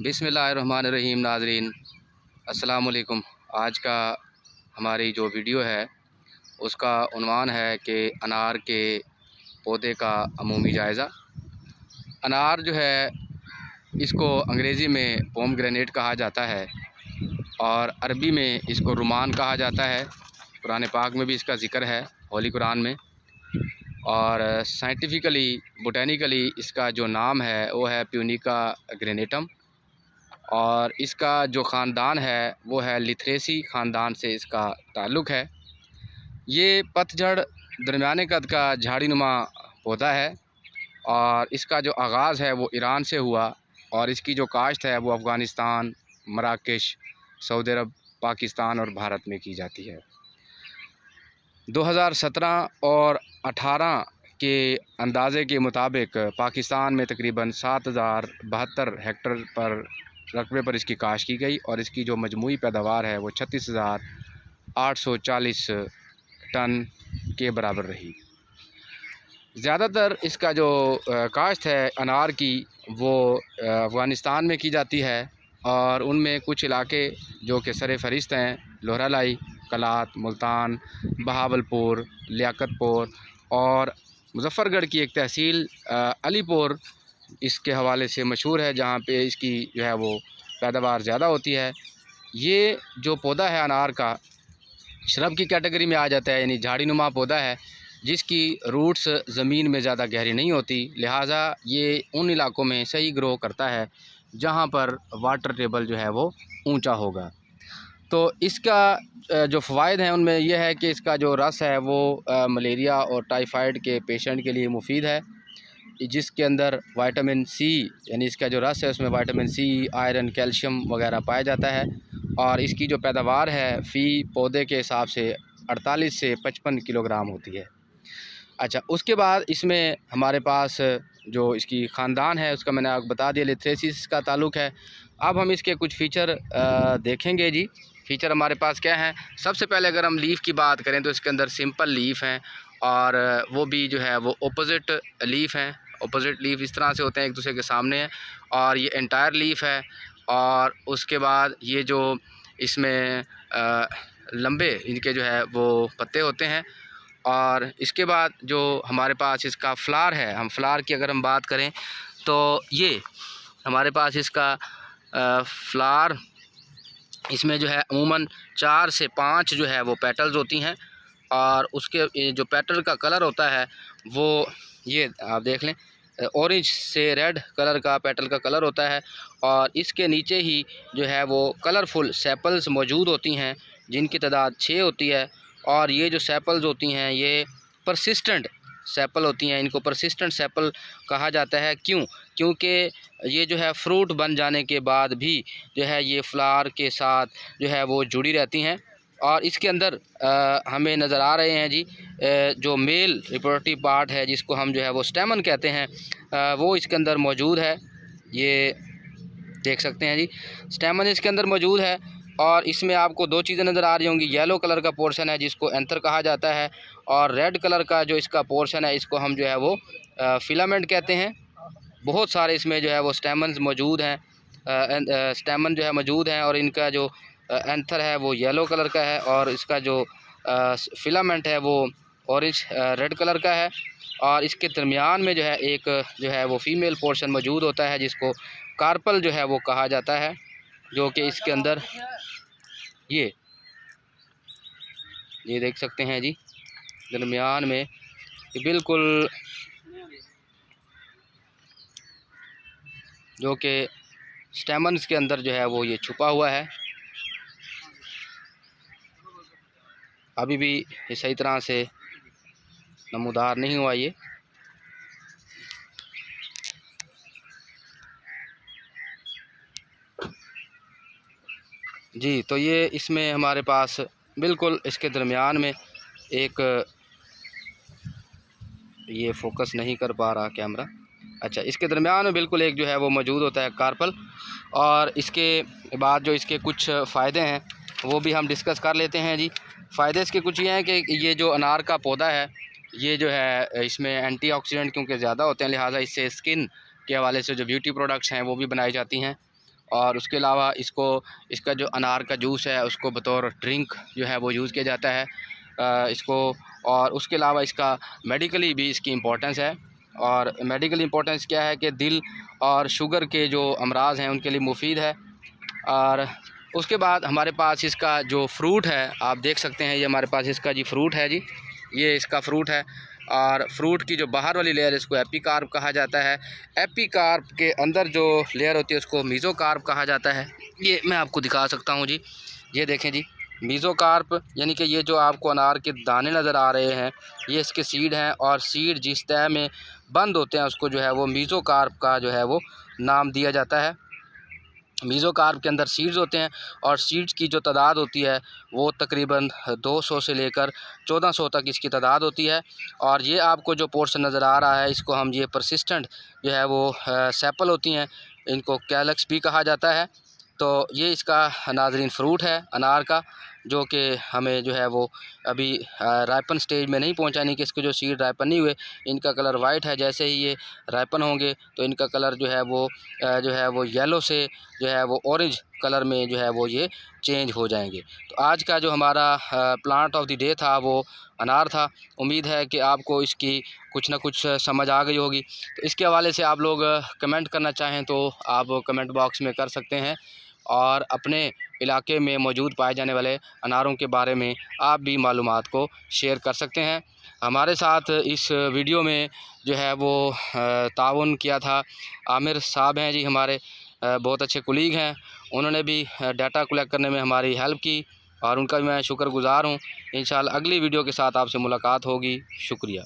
बिस्मिल्लाहिर्रहमानिर्रहीम। नाज़रीन अस्सलाम वालेकुम। आज का हमारी जो वीडियो है उसका उन्वान है कि अनार के पौधे का अमूमी जायज़ा। अनार जो है इसको अंग्रेज़ी में पोमग्रेनेट कहा जाता है और अरबी में इसको रुमान कहा जाता है। कुरान पाक में भी इसका ज़िक्र है, होली कुरान में। और साइंटिफिकली बोटैनिकली इसका जो नाम है वो है प्यूनिका ग्रेनेटम और इसका जो ख़ानदान है वो है लिथरेसी ख़ानदान से इसका ताल्लुक़ है। ये पतझड़ दरमियाने कद का झाड़ीनुमा पौधा है और इसका जो आगाज़ है वो ईरान से हुआ और इसकी जो काश्त है वो अफ़गानिस्तान, मराकश, सऊदी अरब, पाकिस्तान और भारत में की जाती है। 2017 और 18 के अंदाज़े के मुताबिक पाकिस्तान में तकरीबन 7072 हेक्टेयर पर रकबे पर इसकी काश्त की गई और इसकी जो मजमूई पैदावार है वो 36,840 टन के बराबर रही। ज़्यादातर इसका जो काश्त है अनार की वो अफ़गानिस्तान में की जाती है और उनमें कुछ इलाके जो कि सर फ़हरिस्त हैं, लोहरालाई, कलात, मुल्तान, बहावलपुर, लियाकतपुर और मुज़फ़्फ़रगढ़ की एक तहसील अलीपुर इसके हवाले से मशहूर है, जहाँ पे इसकी जो है वो पैदावार ज़्यादा होती है। ये जो पौधा है अनार का श्रब की कैटेगरी में आ जाता है, यानी झाड़ीनुमा पौधा है जिसकी रूट्स ज़मीन में ज़्यादा गहरी नहीं होती, लिहाजा ये उन इलाकों में सही ग्रो करता है जहाँ पर वाटर टेबल जो है वो ऊंचा होगा। तो इसका जो फ़वाइद हैं उनमें यह है कि इसका जो रस है वो मलेरिया और टाइफाइड के पेशेंट के लिए मुफीद है, जिसके अंदर विटामिन सी यानी इसका जो रस है उसमें विटामिन सी, आयरन, कैल्शियम वगैरह पाया जाता है और इसकी जो पैदावार है फ़ी पौधे के हिसाब से 48 से 55 किलोग्राम होती है। अच्छा, उसके बाद इसमें हमारे पास जो इसकी ख़ानदान है उसका मैंने आपको बता दिया, लिथरेसिस का ताल्लुक़ है। अब हम इसके कुछ फ़ीचर देखेंगे जी। फ़ीचर हमारे पास क्या हैं? सबसे पहले अगर हम लीफ़ की बात करें तो इसके अंदर सिंपल लीफ़ हैं और वो भी जो है वो ऑपोजिट लीफ़ हैं। ऑपोजिट लीफ़ इस तरह से होते हैं, एक दूसरे के सामने हैं और ये एंटायर लीफ़ है। और उसके बाद ये जो इसमें लंबे इनके जो है वो पत्ते होते हैं और इसके बाद जो हमारे पास इसका फ्लावर है, हम फ्लावर की अगर हम बात करें तो ये हमारे पास इसका फ्लावर इसमें जो है अमूमन 4 से 5 जो है वो पेटल्स होती हैं और उसके जो पेटल का कलर होता है वो ये आप देख लें, ऑरेंज से रेड कलर का पेटल का कलर होता है और इसके नीचे ही जो है वो कलरफुल सेपल्स मौजूद होती हैं जिनकी तादाद 6 होती है और ये जो सेपल्स होती हैं ये परसिस्टेंट सेपल होती हैं। इनको परसिस्टेंट सेपल कहा जाता है। क्योंकि ये जो है फ्रूट बन जाने के बाद भी जो है ये फ्लावर के साथ जो है वो जुड़ी रहती हैं और इसके अंदर हमें नज़र आ रहे हैं जी जो मेल रिप्रोडक्टिव पार्ट है जिसको हम जो है वो स्टेमन कहते हैं, वो इसके अंदर मौजूद है। ये देख सकते हैं जी, स्टेमन इसके अंदर मौजूद है और इसमें आपको 2 चीज़ें नज़र आ रही होंगी। येलो कलर का पोर्शन है जिसको एंथर कहा जाता है और रेड कलर का जो इसका पोर्शन है इसको हम जो है वो फिलामेंट कहते हैं। बहुत सारे इसमें जो है वो स्टेमन्स मौजूद हैं, स्टेमन जो है मौजूद हैं और इनका जो एंथर है वो येलो कलर का है और इसका जो फिलामेंट है वो ऑरेंज रेड कलर का है और इसके दरमियान में जो है एक जो है वो फीमेल पोर्शन मौजूद होता है जिसको कार्पल जो है वो कहा जाता है, जो कि इसके अंदर ये देख सकते हैं जी दरमियान में ये बिल्कुल जो कि स्टेमन्स के अंदर जो है वो ये छुपा हुआ है। अभी भी ये सही तरह से नमूदार नहीं हुआ ये। जी, तो ये इसमें हमारे पास बिल्कुल इसके दरमियान में एक, ये फोकस नहीं कर पा रहा कैमरा। अच्छा, इसके दरमियान में बिल्कुल एक जो है वो मौजूद होता है कार्पल। और इसके बाद जो इसके कुछ फ़ायदे हैं वो भी हम डिस्कस कर लेते हैं जी। फ़ायदे इसके कुछ ये हैं कि ये जो अनार का पौधा है ये जो है इसमें एंटीऑक्सीडेंट क्योंकि ज़्यादा होते हैं, लिहाजा इससे स्किन के हवाले से जो ब्यूटी प्रोडक्ट्स हैं वो भी बनाई जाती हैं और उसके अलावा इसका जो अनार का जूस है उसको बतौर ड्रिंक जो है वो यूज़ किया जाता है इसको। और उसके अलावा इसका मेडिकली भी इसकी इम्पोर्टेंस है। और मेडिकल इम्पोर्टेंस क्या है कि दिल और शुगर के जो अमराज हैं उनके लिए मुफीद है। और उसके बाद हमारे पास इसका जो फ्रूट है आप देख सकते हैं, ये हमारे पास इसका जी फ्रूट है जी, ये इसका फ्रूट है। और फ्रूट की जो बाहर वाली लेयर है इसको एपिकार्प कहा जाता है। एपिकार्प के अंदर जो लेयर होती है उसको मीज़ोकार्प कहा जाता है। ये मैं आपको दिखा सकता हूँ जी, ये देखें जी, मीज़ोकार्प यानी कि ये जो आपको अनार के दाने नज़र आ रहे हैं ये इसके सीड हैं, और सीड जिस तह में बंद होते हैं उसको जो है वो मीज़ोकार्प का जो है वो नाम दिया जाता है। मीज़ोकार्प के अंदर सीड्स होते हैं और सीड्स की जो तादाद होती है वो तकरीबन 200 से लेकर 1400 तक इसकी तादाद होती है। और ये आपको जो पोर्शन नज़र आ रहा है इसको हम ये परसिस्टेंट जो है वो सेपल होती हैं, इनको कैलक्स भी कहा जाता है। तो ये इसका नाज़रीन फ्रूट है अनार का, जो कि हमें जो है वो अभी राइपन स्टेज में नहीं पहुंचा, यानी कि इसके जो सीड राइपन नहीं हुए, इनका कलर वाइट है। जैसे ही ये राइपन होंगे तो इनका कलर जो है वो येलो से जो है वो ऑरेंज कलर में जो है वो ये चेंज हो जाएंगे। तो आज का जो हमारा प्लांट ऑफ द डे था वो अनार था। उम्मीद है कि आपको इसकी कुछ ना कुछ समझ आ गई होगी। तो इसके हवाले से आप लोग कमेंट करना चाहें तो आप कमेंट बॉक्स में कर सकते हैं, और अपने इलाके में मौजूद पाए जाने वाले अनारों के बारे में आप भी मालूमात को शेयर कर सकते हैं। हमारे साथ इस वीडियो में जो है वो ताउन किया था आमिर साहब हैं जी, हमारे बहुत अच्छे कुलीग हैं। उन्होंने भी डाटा कलेक्ट करने में हमारी हेल्प की और उनका भी मैं शुक्रगुज़ार हूँ। इंशाअल्लाह अगली वीडियो के साथ आपसे मुलाकात होगी। शुक्रिया।